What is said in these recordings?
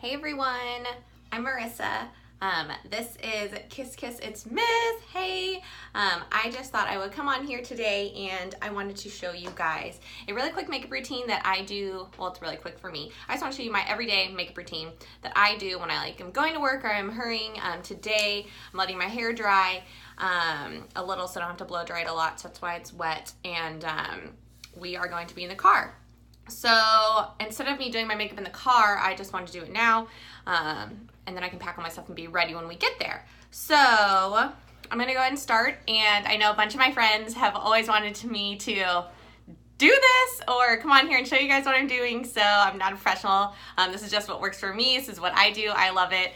Hey everyone, I'm Marissa. This is Kiss Kiss It's Miss. Hey, I just thought I would come on here today and I wanted to show you guys a really quick makeup routine that I do. Well, it's really quick for me. I just want to show you my everyday makeup routine that I do when I am going to work or I'm hurrying. Today, I'm letting my hair dry a little so I don't have to blow dry it a lot, so that's why it's wet. And we are going to be in the car. So instead of me doing my makeup in the car, I just wanted to do it now, and then I can pack all my stuff and be ready when we get there. So I'm gonna go ahead and start, and I know a bunch of my friends have always wanted me to do this or come on here and show you guys what I'm doing, so I'm not a professional. This is just what works for me. This is what I do. I love it.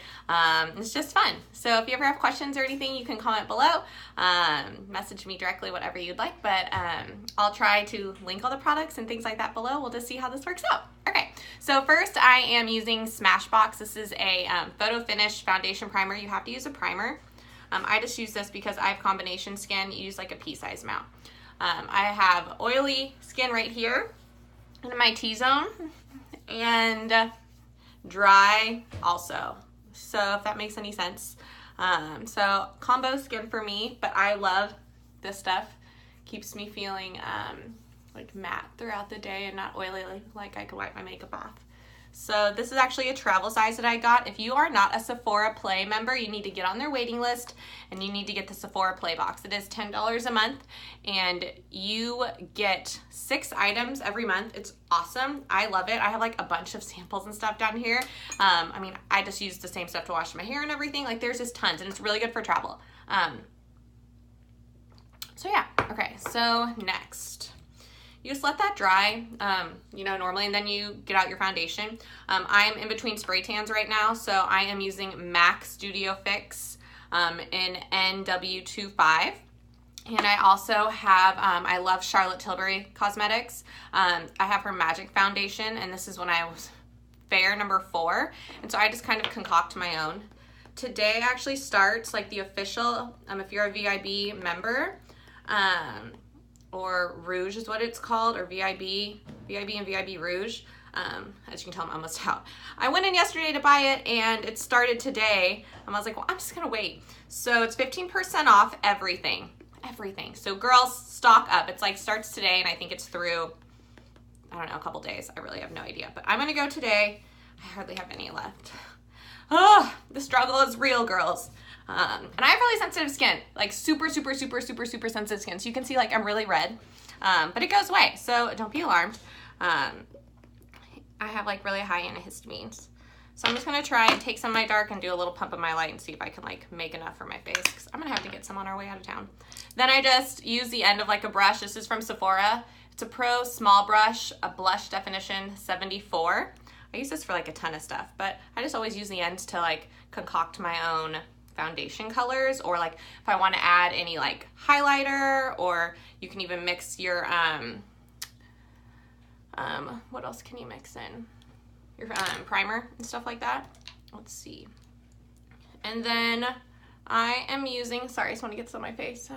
It's just fun. So if you ever have questions or anything, you can comment below, message me directly, whatever you'd like, but I'll try to link all the products and things like that below. We'll just see how this works out. Okay, so first I am using Smashbox. This is a photo finish foundation primer. You have to use a primer. I just use this because I have combination skin. You use like a pea-size amount. I have oily skin right here in my T-zone and dry also. So if that makes any sense. So combo skin for me, but I love this stuff. Keeps me feeling like matte throughout the day and not oily, like I could wipe my makeup off. So this is actually a travel size that I got. If you are not a Sephora Play member, you need to get on their waiting list and you need to get the Sephora Play box. It is $10 a month and you get 6 items every month. It's awesome. I love it. I have like a bunch of samples and stuff down here. I mean, I just use the same stuff to wash my hair and everything. Like there's just tons and it's really good for travel. So yeah, okay, so next. You just let that dry, you know, normally, and then you get out your foundation. I'm in between spray tans right now, so I am using MAC Studio Fix in NW25. And I also have, I love Charlotte Tilbury Cosmetics. I have her Magic Foundation, and this is when I was fair number 4. And so I just kind of concoct my own. Today actually starts like the official, if you're a VIB member, or Rouge is what it's called, or VIB and VIB Rouge. As you can tell, I'm almost out. I went in yesterday to buy it and it started today. I was like, well, I'm just gonna wait. So it's 15% off everything. So girls, stock up. It's like starts today and I think it's through, I don't know, a couple days. I really have no idea, but I'm gonna go today. I hardly have any left. Oh, the struggle is real, girls. And I have really sensitive skin, like super sensitive skin. So you can see like I'm really red, but it goes away. So don't be alarmed. I have like really high antihistamines. So I'm just going to try and take some of my dark and do a little pump of my light and see if I can like make enough for my face. Cause I'm going to have to get some on our way out of town. Then I just use the end of like a brush. This is from Sephora. It's a Pro Small Brush, a blush definition 74. I use this for like a ton of stuff, but I just always use the ends to like concoct my own foundation colors, or like if I want to add any like highlighter, or you can even mix your what else can you mix in? Your primer and stuff like that. Let's see. And then I am using, sorry, I just want to get some on my face.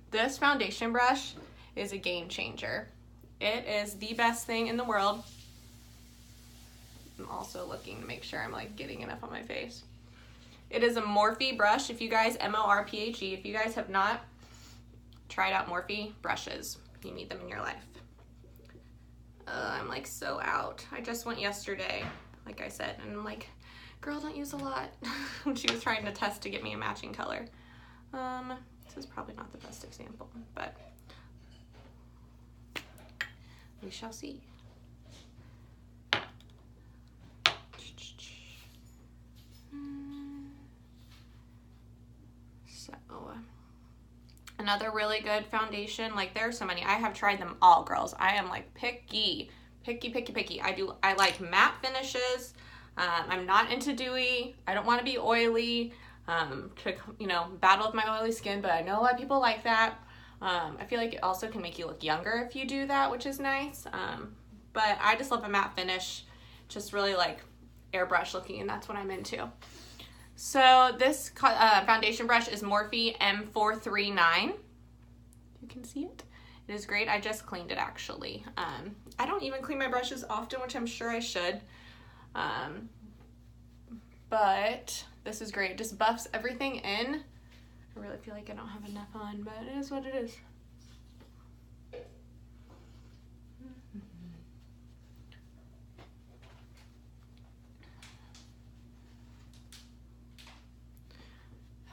This foundation brush is a game changer. It is the best thing in the world. I'm also looking to make sure I'm like getting enough on my face. It is a Morphe brush. If you guys, M-O-R-P-H-E, if you guys have not tried out Morphe brushes, you need them in your life. I'm like so out. I just went yesterday, like I said, and I'm like, girl, don't use a lot. She was trying to test to get me a matching color. This is probably not the best example, but we shall see. Another really good foundation, like there's so many. I have tried them all, girls. I am like picky. I like matte finishes. I'm not into dewy. I don't want to be oily to, you know, battle with my oily skin, but I know a lot of people like that. I feel like it also can make you look younger if you do that, which is nice. But I just love a matte finish, just really like airbrush looking, and that's what I'm into. So this foundation brush is Morphe M439. You can see it. It is great. I just cleaned it actually. I don't even clean my brushes often, which I'm sure I should. but this is great. It just buffs everything in. I really feel like I don't have enough on, but it is what it is.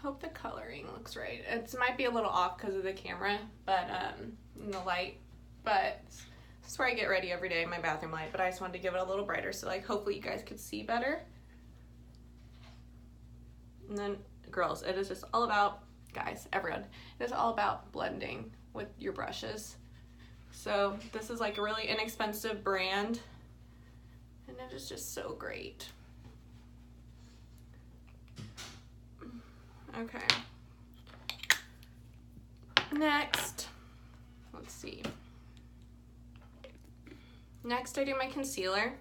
Hope the coloring looks right. It might be a little off because of the camera, but in the light. But this is where I get ready every day, my bathroom light. But I just wanted to give it a little brighter, so like hopefully you guys could see better. And then, girls, it is just all about, guys, everyone, it is all about blending with your brushes. So this is like a really inexpensive brand, and it is just so great. Okay. Next, let's see. Next, I do my concealer.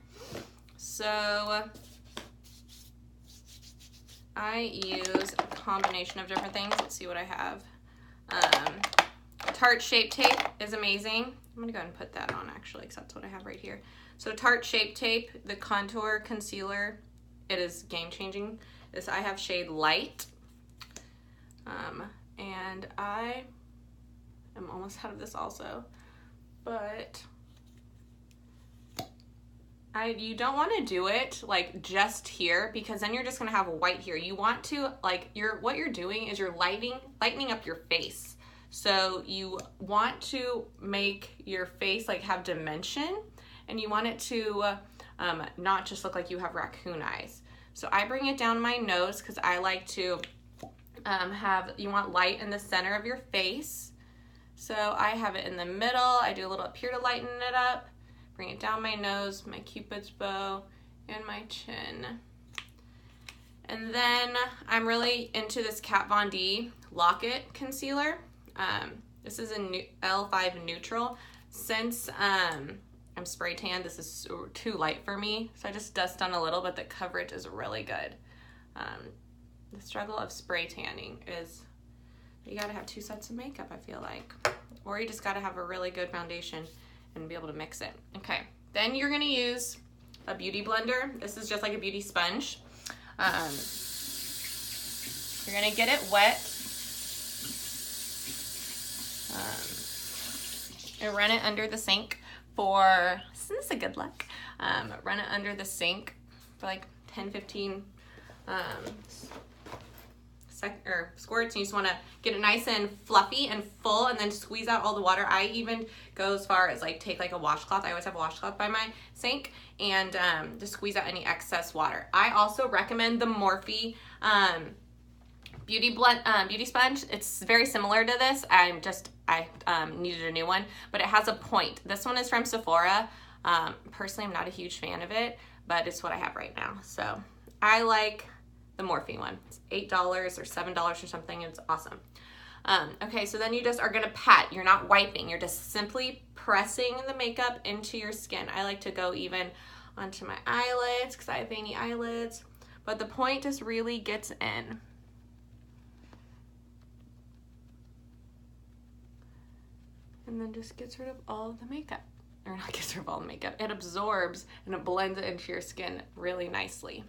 So I use a combination of different things. Let's see what I have. Tarte Shape Tape is amazing. I'm gonna go ahead and put that on actually, because that's what I have right here. So Tarte Shape Tape, the contour concealer, it is game changing. This I have shade Light. And I am almost out of this also, but you don't want to do it like just here, because then you're just gonna have a white here. You want to like, what you're doing is you're lightening up your face. So you want to make your face like have dimension, and you want it to not just look like you have raccoon eyes. So I bring it down my nose because I like to you want light in the center of your face. So I have it in the middle. I do a little up here to lighten it up. Bring it down my nose, my cupid's bow, and my chin. And then I'm really into this Kat Von D Lock-It concealer. This is a L5 neutral. Since I'm spray tan, this is too light for me, so I just dust on a little, but the coverage is really good. The struggle of spray tanning is you gotta have 2 sets of makeup, I feel like. Or you just gotta have a really good foundation and be able to mix it. Okay, then you're gonna use a beauty blender. This is just like a beauty sponge. You're gonna get it wet. And run it under the sink for, this is a good luck, run it under the sink for like 10-15 squirts, and you just want to get it nice and fluffy and full, and then squeeze out all the water. I even go as far as like take like a washcloth. I always have a washcloth by my sink, and just squeeze out any excess water. I also recommend the Morphe beauty sponge. It's very similar to this. I needed a new one, but it has a point. This one is from Sephora. Personally, I'm not a huge fan of it, but it's what I have right now. So I like the Morphe one. It's $8 or $7 or something. It's awesome. Okay, so then you just are gonna pat. You're not wiping. You're just simply pressing the makeup into your skin. I like to go even onto my eyelids because I have veiny eyelids, but the point just really gets in. And then just gets rid of all of the makeup. Or not gets rid of all the makeup. It absorbs and it blends it into your skin really nicely.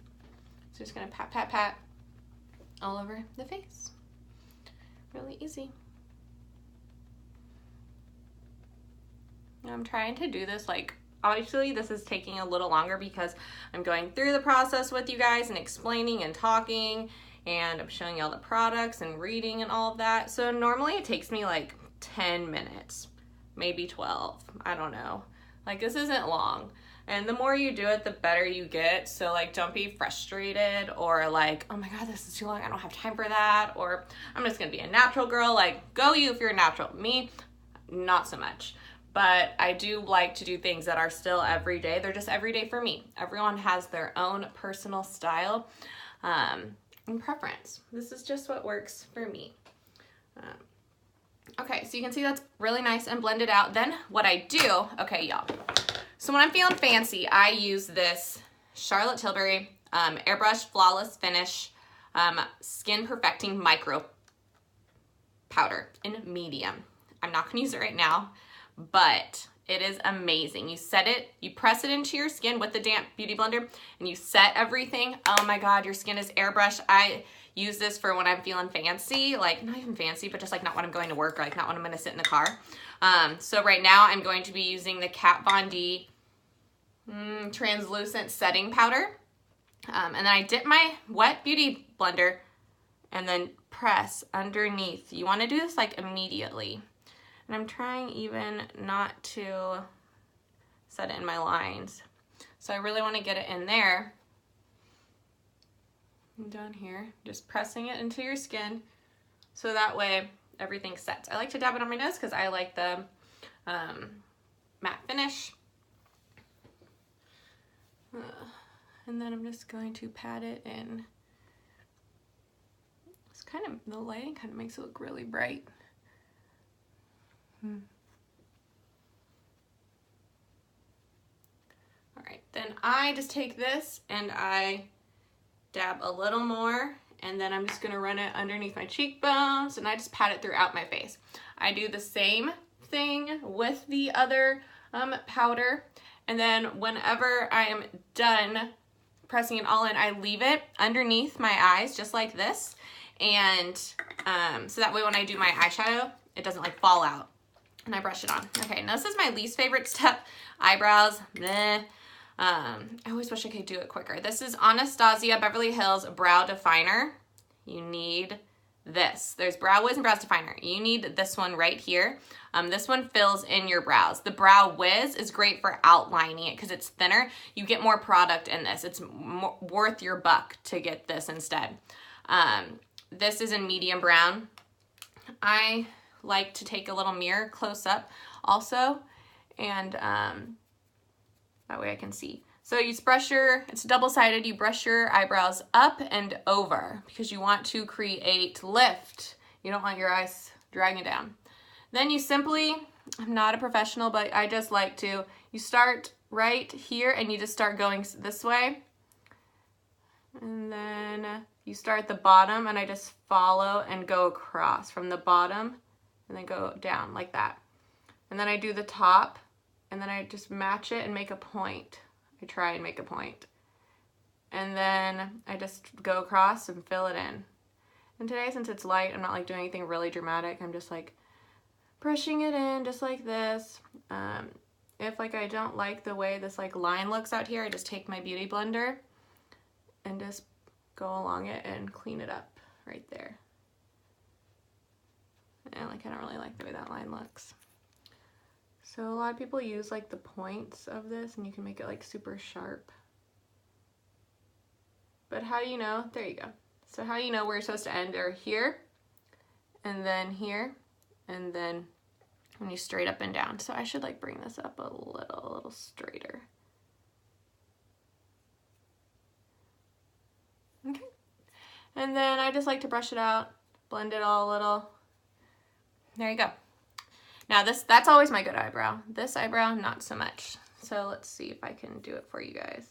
So just gonna pat, pat, pat all over the face. Really easy. I'm trying to do this like, obviously this is taking a little longer because I'm going through the process with you guys and explaining and talking, and I'm showing you all the products and reading and all of that. So normally it takes me like 10 minutes, maybe 12, I don't know. Like, this isn't long. And the more you do it, the better you get. So like, don't be frustrated or like, oh my God, this is too long, I don't have time for that. Or I'm just gonna be a natural girl. Like, go you if you're a natural. Me, not so much. But I do like to do things that are still everyday. They're just everyday for me. Everyone has their own personal style and preference. This is just what works for me. Okay, so you can see that's really nice and blended out. Then what I do, okay, y'all. So when I'm feeling fancy, I use this Charlotte Tilbury Airbrush Flawless Finish Skin Perfecting Micro Powder in medium. I'm not gonna use it right now, but It is amazing. You set it, you press it into your skin with the damp beauty blender, and you set everything. Oh my God, your skin is airbrushed. I use this for when I'm feeling fancy, like not even fancy, but just like not when I'm going to work, or like not when I'm gonna sit in the car. So right now I'm going to be using the Kat Von D translucent setting powder. And then I dip my wet beauty blender and then press underneath. You wanna do this like immediately. And I'm trying even not to set it in my lines. So I really want to get it in there. And down here, just pressing it into your skin so that way everything sets. I like to dab it on my nose because I like the matte finish. And then I'm just going to pat it in. It's kind of, the lighting kind of makes it look really bright. All right, then I just take this and I dab a little more, and then I'm just gonna run it underneath my cheekbones, and I just pat it throughout my face. I do the same thing with the other powder, and then whenever I am done pressing it all in, I leave it underneath my eyes just like this, and so that way when I do my eyeshadow, it doesn't like fall out. And I brush it on. Okay, now this is my least favorite step. Eyebrows, meh. I always wish I could do it quicker. This is Anastasia Beverly Hills Brow Definer. You need this. There's Brow Wiz and Brows Definer. You need this one right here. This one fills in your brows. The Brow Wiz is great for outlining it because it's thinner. You get more product in this. It's worth your buck to get this instead. This is in medium brown. I like to take a little mirror close up also, and that way I can see. So you brush your, it's double-sided, you brush your eyebrows up and over because you want to create lift. You don't want your eyes dragging down. Then you simply, I'm not a professional, but I just like to, you start right here and you just start going this way. And then you start at the bottom and I just follow and go across from the bottom and then go down like that. And then I do the top, and then I just match it and make a point. I try and make a point. And then I just go across and fill it in. And today, since it's light, I'm not like doing anything really dramatic. I'm just like brushing it in just like this. If like I don't like the way this like line looks out here, I just take my beauty blender and just go along it and clean it up right there. And like I don't really like the way that line looks. So a lot of people use like the points of this and you can make it like super sharp. But how do you know? There you go. So how do you know where you're supposed to end? Or here, and then when you straight up and down. So I should like bring this up a little straighter. Okay. And then I just like to brush it out, blend it all a little. There you go. Now that's always my good eyebrow. This eyebrow, not so much. So let's see if I can do it for you guys.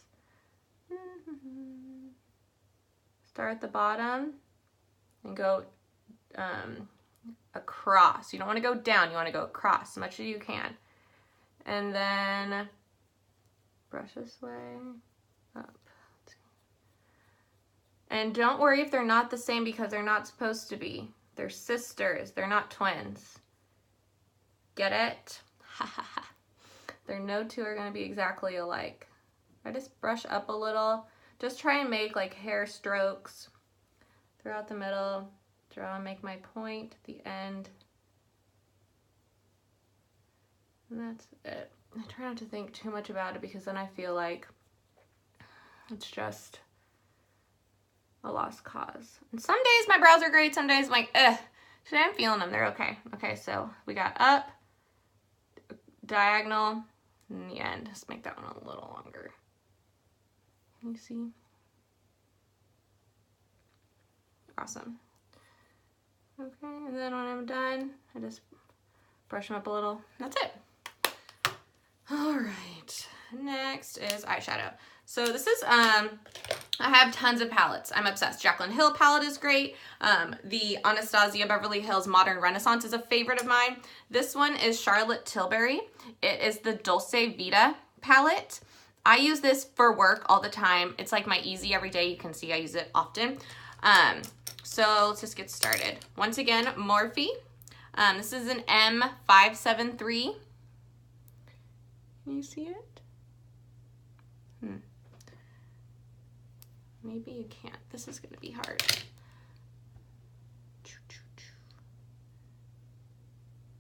Start at the bottom and go across. You don't want to go down, you want to go across as much as you can. And then brush this way, up. And don't worry if they're not the same because they're not supposed to be. They're sisters, they're not twins. Get it? Ha ha ha. They're no two are gonna be exactly alike. I just brush up a little. Just try and make like hair strokes throughout the middle. Draw and make my point at the end. And that's it. I try not to think too much about it because then I feel like it's just a lost cause. And some days my brows are great, some days I'm like, ugh. Today I'm feeling them, they're okay. Okay, so we got up, diagonal, and the end. Let's make that one a little longer. Can you see? Awesome. Okay, and then when I'm done, I just brush them up a little. That's it. All right, next is eyeshadow. So this is I have tons of palettes. I'm obsessed. Jaclyn Hill palette is great. The Anastasia Beverly Hills Modern Renaissance is a favorite of mine. This one is Charlotte Tilbury. It is the Dolce Vita palette. I use this for work all the time. It's like my easy everyday. You can see I use it often. So let's just get started. Once again, Morphe. This is an M573. Can you see it? Maybe you can't. This is going to be hard.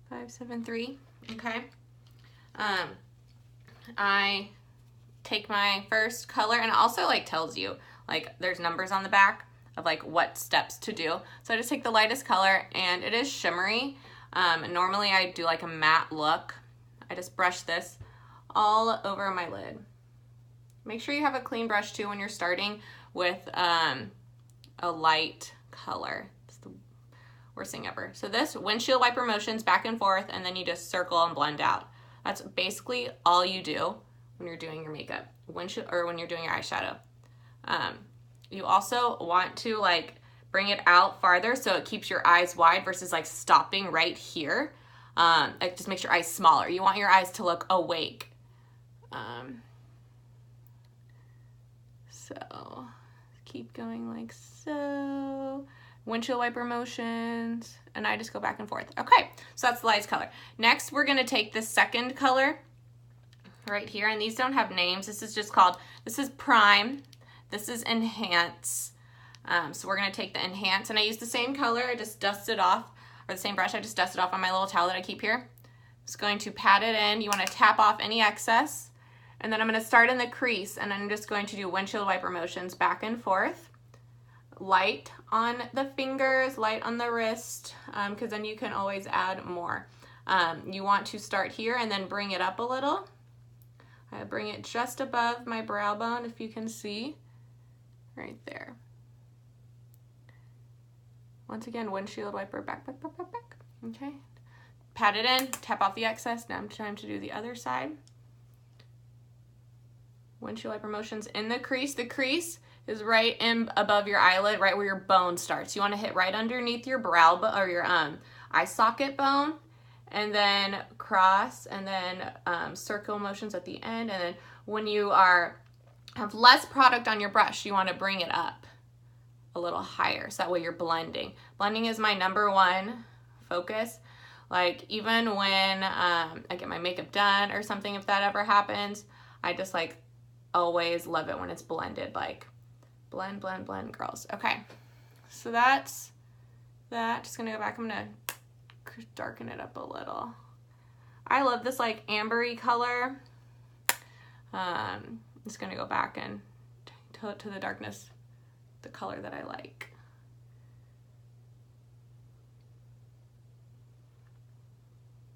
Five, 7, 3. Okay. I take my first color, and it also like tells you, like, there's numbers on the back of like what steps to do. So I just take the lightest color, and it is shimmery. Normally I do like a matte look. I just brush this all over my lid. Make sure you have a clean brush too when you're starting with a light color. It's the worst thing ever. So this windshield wiper motions back and forth, and then you just circle and blend out. That's basically all you do when you're doing your makeup, when you're doing your eyeshadow. You also want to like bring it out farther so it keeps your eyes wide versus like stopping right here. It just makes your eyes smaller. You want your eyes to look awake. So keep going like so. Windshield wiper motions, and I just go back and forth. Okay, so that's the lightest color. Next, we're gonna take the second color right here, and these don't have names. This is Prime. This is Enhance. So we're gonna take the Enhance, and I use the same color. I just dust it off, or the same brush. I just dust it off on my little towel that I keep here. Just going to pat it in. You wanna tap off any excess. And then I'm going to start in the crease, and I'm just going to do windshield wiper motions back and forth. Light on the fingers, light on the wrist, because then you can always add more. You want to start here and then bring it up a little. I bring it just above my brow bone, if you can see, right there. Once again, windshield wiper back, back, back, back, back. Okay. Pat it in, tap off the excess. Now time to do the other side. Windshield wiper motions in the crease. The crease is right in above your eyelid, right where your bone starts. You want to hit right underneath your brow or your eye socket bone, and then cross, and then circle motions at the end. And then when you have less product on your brush, you want to bring it up a little higher, so that way you're blending. Blending is my #1 focus. Like even when I get my makeup done or something, if that ever happens, I just like always love it when it's blended, like blend, blend, blend, girls. Okay, so that's that. Just gonna go back. I'm gonna darken it up a little. I love this like ambery color. I'm just gonna go back and to the darkness, the color that I like.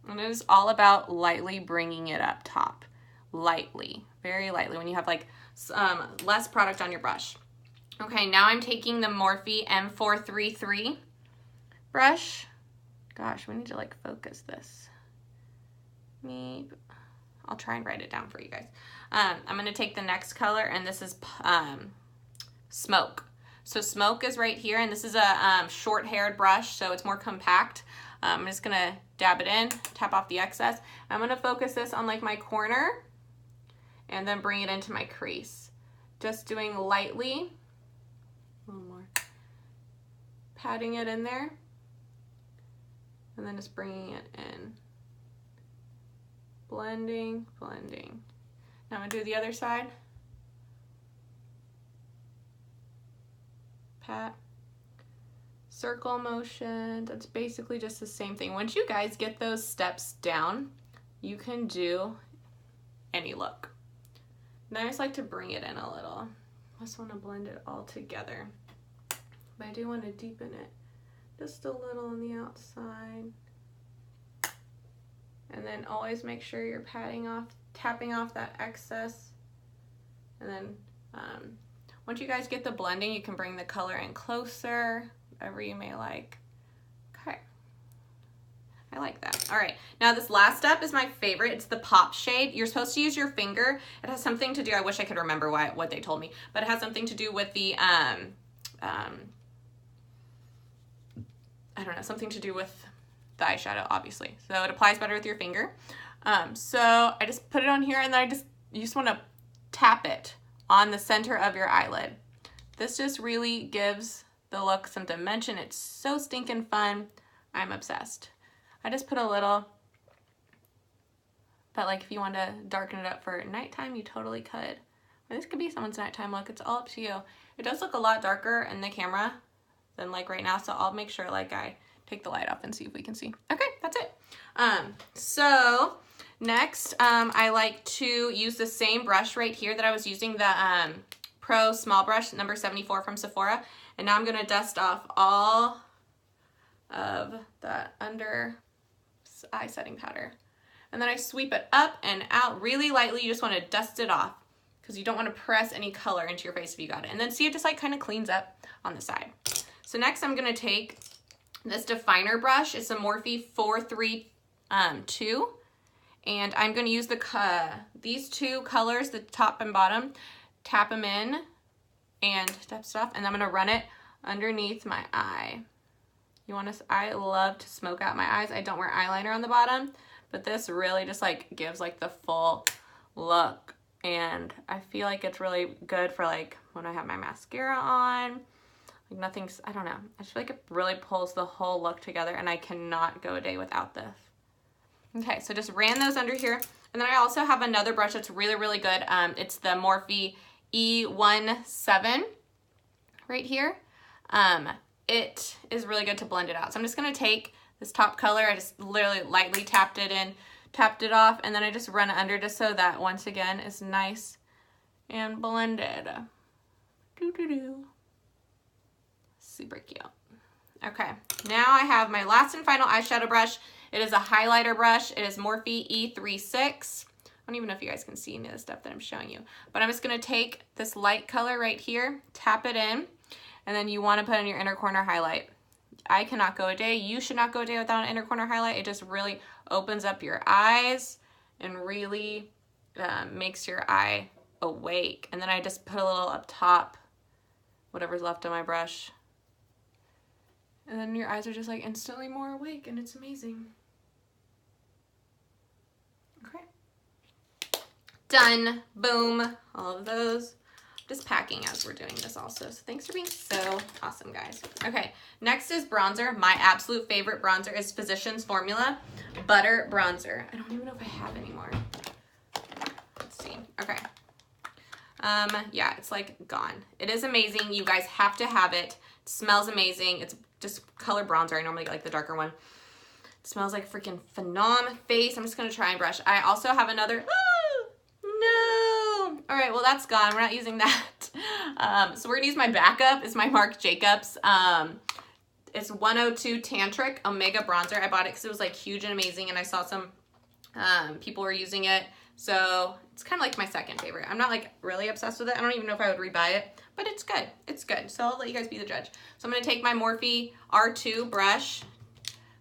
And it is all about lightly bringing it up top. Lightly, very lightly, when you have like less product on your brush. Okay, now I'm taking the Morphe M433 brush. Gosh, we need to like focus this. I'll try and write it down for you guys. I'm gonna take the next color, and this is Smoke. So Smoke is right here, and this is a short-haired brush, so it's more compact. I'm just gonna dab it in, tap off the excess. I'm gonna focus this on like my corner, and then bring it into my crease. Just doing lightly, a little more, patting it in there, and then just bringing it in. Blending, blending. Now I'm gonna do the other side. Pat. Circle motion, that's basically just the same thing. Once you guys get those steps down, you can do any look. And I just like to bring it in a little. I just want to blend it all together. But I do want to deepen it just a little on the outside. And then always make sure you're tapping off that excess. And then once you guys get the blending, you can bring the color in closer, whatever you may like. Okay. I like that. All right, now this last step is my favorite. It's the pop shade. You're supposed to use your finger. It has something to do, I wish I could remember what they told me, but it has something to do with the, I don't know, something to do with the eyeshadow, obviously. So it applies better with your finger. So I just put it on here, and then you just want to tap it on the center of your eyelid. This just really gives the look some dimension. It's so stinking fun. I'm obsessed. I just put a little, but like if you want to darken it up for nighttime, you totally could. Or this could be someone's nighttime look. It's all up to you. It does look a lot darker in the camera than like right now, so I'll make sure like I take the light off and see if we can see. Okay, that's it. So next, I like to use the same brush right here that I was using, the Pro Small Brush number 74 from Sephora, and now I'm gonna dust off all of the under eye setting powder. And then I sweep it up and out really lightly. You just want to dust it off because you don't want to press any color into your face if you got it. And then see, it just like kind of cleans up on the side. So next I'm going to take this definer brush. It's a Morphe 432, and I'm going to use these two colors, the top and bottom, tap them in and tap stuff, and I'm going to run it underneath my eye. I love to smoke out my eyes. I don't wear eyeliner on the bottom, but this really just like gives like the full look, and I feel like it's really good for like when I have my mascara on. Like nothing's, I don't know, I just feel like it really pulls the whole look together, and I cannot go a day without this. Okay, so just ran those under here, and then I also have another brush that's really, really good. It's the Morphe E17 right here. It is really good to blend it out. So I'm just going to take this top color. I just literally lightly tapped it in, tapped it off, and then I just run it under just so that once again is nice and blended. Super cute. Okay, now I have my last and final eyeshadow brush. It is a highlighter brush. It is Morphe E36. I don't even know if you guys can see any of the stuff that I'm showing you, but I'm just going to take this light color right here, tap it in, and then you want to put in your inner corner highlight. I cannot go a day. You should not go a day without an inner corner highlight. It just really opens up your eyes and really makes your eye awake. And then I just put a little up top, whatever's left on my brush. And then your eyes are just like instantly more awake, and it's amazing. Okay. Done. Boom. All of those. Just packing as we're doing this also. So thanks for being so awesome, guys. Okay, next is bronzer. My absolute favorite bronzer is Physicians Formula Butter Bronzer. I don't even know if I have any more. Let's see. Okay. Yeah, it's like gone. It is amazing. You guys have to have it. It smells amazing. It's just color bronzer. I normally get like the darker one. It smells like freaking phenom face. I'm just gonna try and brush. I also have another. No. All right, well that's gone. We're not using that. So we're gonna use my backup. It's my Marc Jacobs. It's 102 Tantric Omega Bronzer. I bought it because it was like huge and amazing, and I saw some people were using it. So it's kind of like my second favorite. I'm not like really obsessed with it. I don't even know if I would rebuy it, but it's good. It's good. So I'll let you guys be the judge. So I'm gonna take my Morphe R2 brush,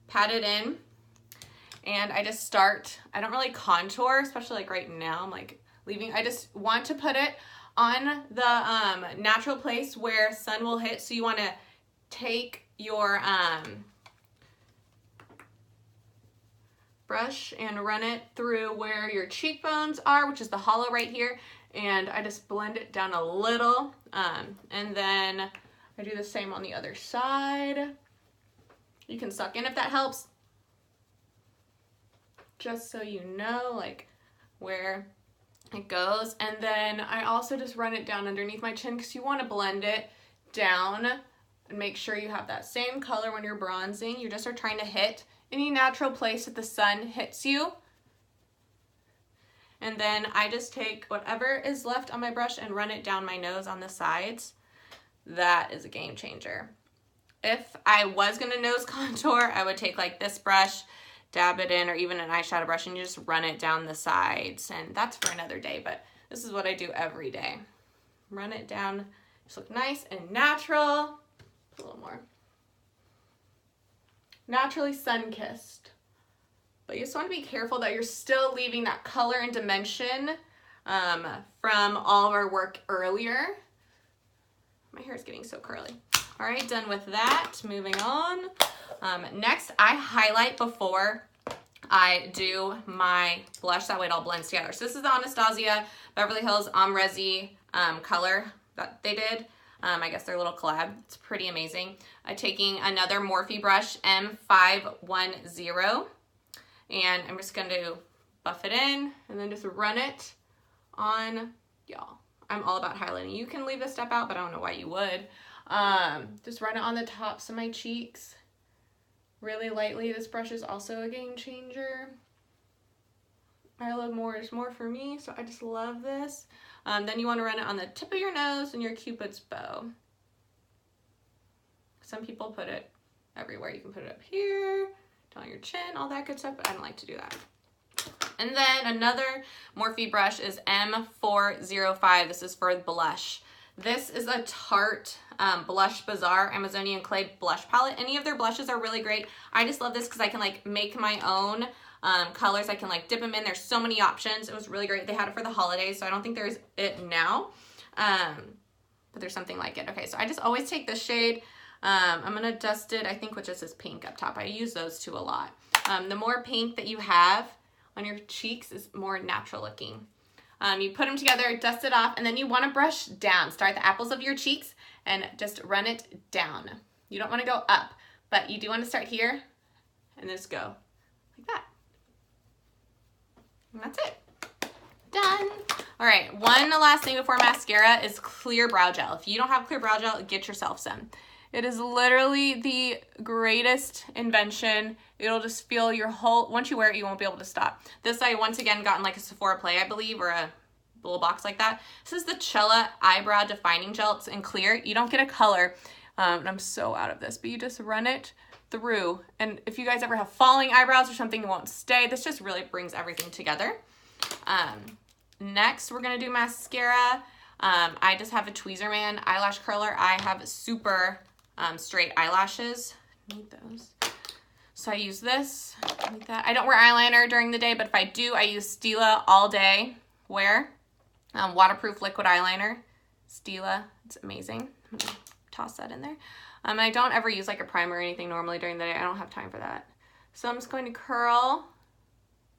pat it in, and I just start. I don't really contour, especially like right now. I'm like leaving. I just want to put it on the natural place where sun will hit. So you want to take your brush and run it through where your cheekbones are, which is the hollow right here, and I just blend it down a little, and then I do the same on the other side. You can suck in if that helps, just so you know like where it goes. And then I also just run it down underneath my chin because you want to blend it down and make sure you have that same color when you're bronzing. You just are trying to hit any natural place that the sun hits you. And then I just take whatever is left on my brush and run it down my nose on the sides. That is a game changer. If I was gonna nose contour, I would take like this brush, dab it in, or even an eyeshadow brush, and you just run it down the sides. And that's for another day, but this is what I do every day. Run it down, just look nice and natural. A little more. Naturally sun-kissed. But you just want to be careful that you're still leaving that color and dimension from all of our work earlier. My hair is getting so curly. All right, done with that. Moving on. Next, I highlight before I do my blush. That way it all blends together. So this is the Anastasia Beverly Hills Amrezy color that they did. I guess their little collab. It's pretty amazing. I'm taking another Morphe brush, M510. And I'm just going to buff it in and then just run it on, y'all. I'm all about highlighting. You can leave this step out, but I don't know why you would. Just run it on the tops of my cheeks really lightly. This brush is also a game changer. I love more is more for me, so I just love this. Then you want to run it on the tip of your nose and your Cupid's bow. Some people put it everywhere. You can put it up here, down your chin, all that good stuff, but I don't like to do that. And then another Morphe brush is M405. This is for blush. This is a Tarte Blush Bazaar Amazonian Clay blush palette. Any of their blushes are really great. I just love this because I can like make my own colors. I can like dip them in. There's so many options. It was really great. They had it for the holidays, so I don't think there's it now. But there's something like it. Okay, so I just always take this shade. I'm going to dust it, I think, with just this pink up top. I use those two a lot. The more pink that you have on your cheeks is more natural looking. You put them together, dust it off, and then you want to brush down. Start the apples of your cheeks and just run it down. You don't want to go up, but you do want to start here and just go like that. And that's it. Done. All right, one last thing before mascara is clear brow gel. If you don't have clear brow gel, get yourself some. It is literally the greatest invention. It'll just feel your whole, once you wear it, you won't be able to stop. This I once again got in like a Sephora Play, I believe, or a little box like that. This is the Chella Eyebrow Defining Gel. It's in clear. You don't get a color, and I'm so out of this, but you just run it through. And if you guys ever have falling eyebrows or something that won't stay, this just really brings everything together. Next, we're gonna do mascara. I just have a Tweezerman eyelash curler. I have super straight eyelashes. Need those. So I use this like that. I don't wear eyeliner during the day, but if I do, I use Stila all day wear. Waterproof liquid eyeliner. Stila, it's amazing. I'm gonna toss that in there. And I don't ever use like a primer or anything normally during the day. I don't have time for that. So I'm just going to curl.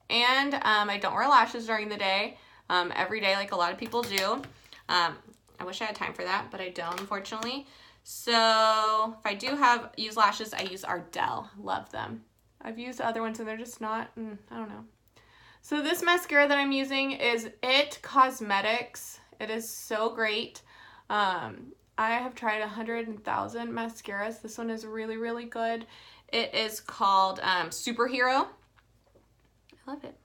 And I don't wear lashes during the day. Every day, like a lot of people do. I wish I had time for that, but I don't, unfortunately. So if I do use lashes, I use Ardell. Love them. I've used other ones and they're just not, I don't know. So this mascara that I'm using is It Cosmetics. It is so great. I have tried 100,000 mascaras. This one is really, really good. It is called Superhero. I love it.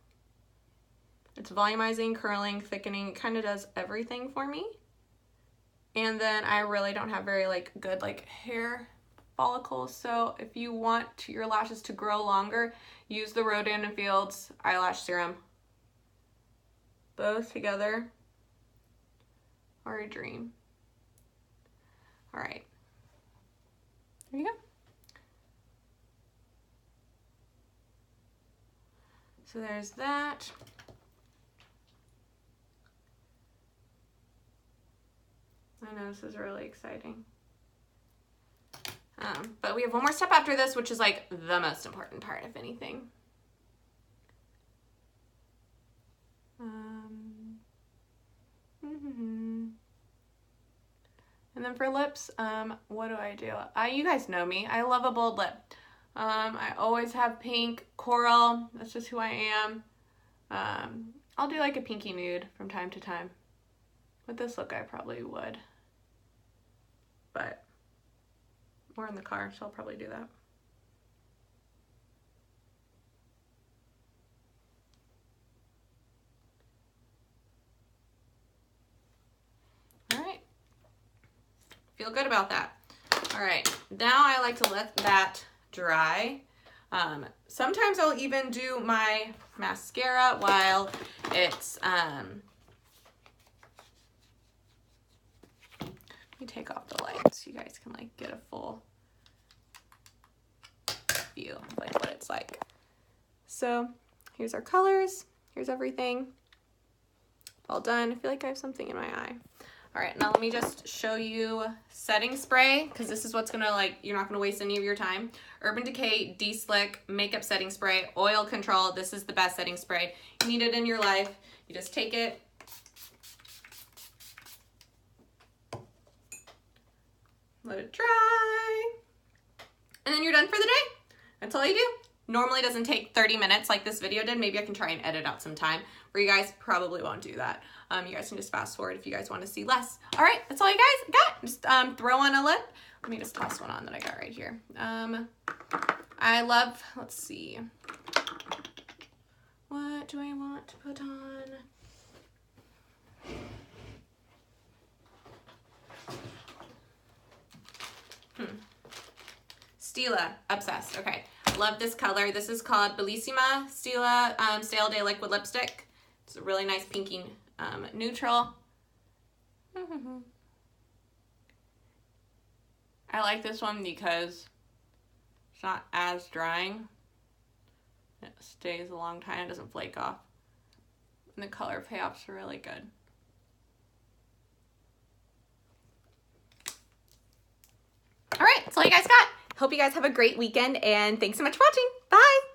It's volumizing, curling, thickening. It kind of does everything for me. And then I really don't have very like good like hair follicles. So if you want your lashes to grow longer, use the Rodan & Fields eyelash serum. Both together are a dream. All right. There you go. So there's that. I know this is really exciting. But we have one more step after this, which is like the most important part, if anything. And then for lips, what do? You guys know me. I love a bold lip. I always have pink, coral. That's just who I am. I'll do like a pinky nude from time to time. With this look, I probably would. But we're in the car, so I'll probably do that. All right. Feel good about that. All right. Now I like to let that dry. Sometimes I'll even do my mascara while it's let me take off the lights so you guys can like get a full view of like what it's like. So here's our colors. Here's everything. All done. I feel like I have something in my eye. All right, now let me just show you setting spray, because this is what's gonna, like, you're not gonna waste any of your time. Urban Decay De-Slick Makeup Setting Spray, Oil Control. This is the best setting spray. You need it in your life. You just take it, let it dry, and then you're done for the day. That's all you do. Normally doesn't take 30 minutes like this video did. Maybe I can try and edit out some time for you guys. Probably won't do that. You guys can just fast forward if you guys want to see less. All right, that's all you guys got. Just throw on a lip. Let me just toss one on that I got right here. I love, let's see. What do I want to put on? Stila, obsessed. Okay, love this color. This is called Bellissima Stila Stale Day Liquid Lipstick. It's a really nice pinky neutral. I like this one because it's not as drying. It stays a long time. It doesn't flake off. And the color payoffs are really good. All right, that's all you guys got. Hope you guys have a great weekend, and thanks so much for watching. Bye.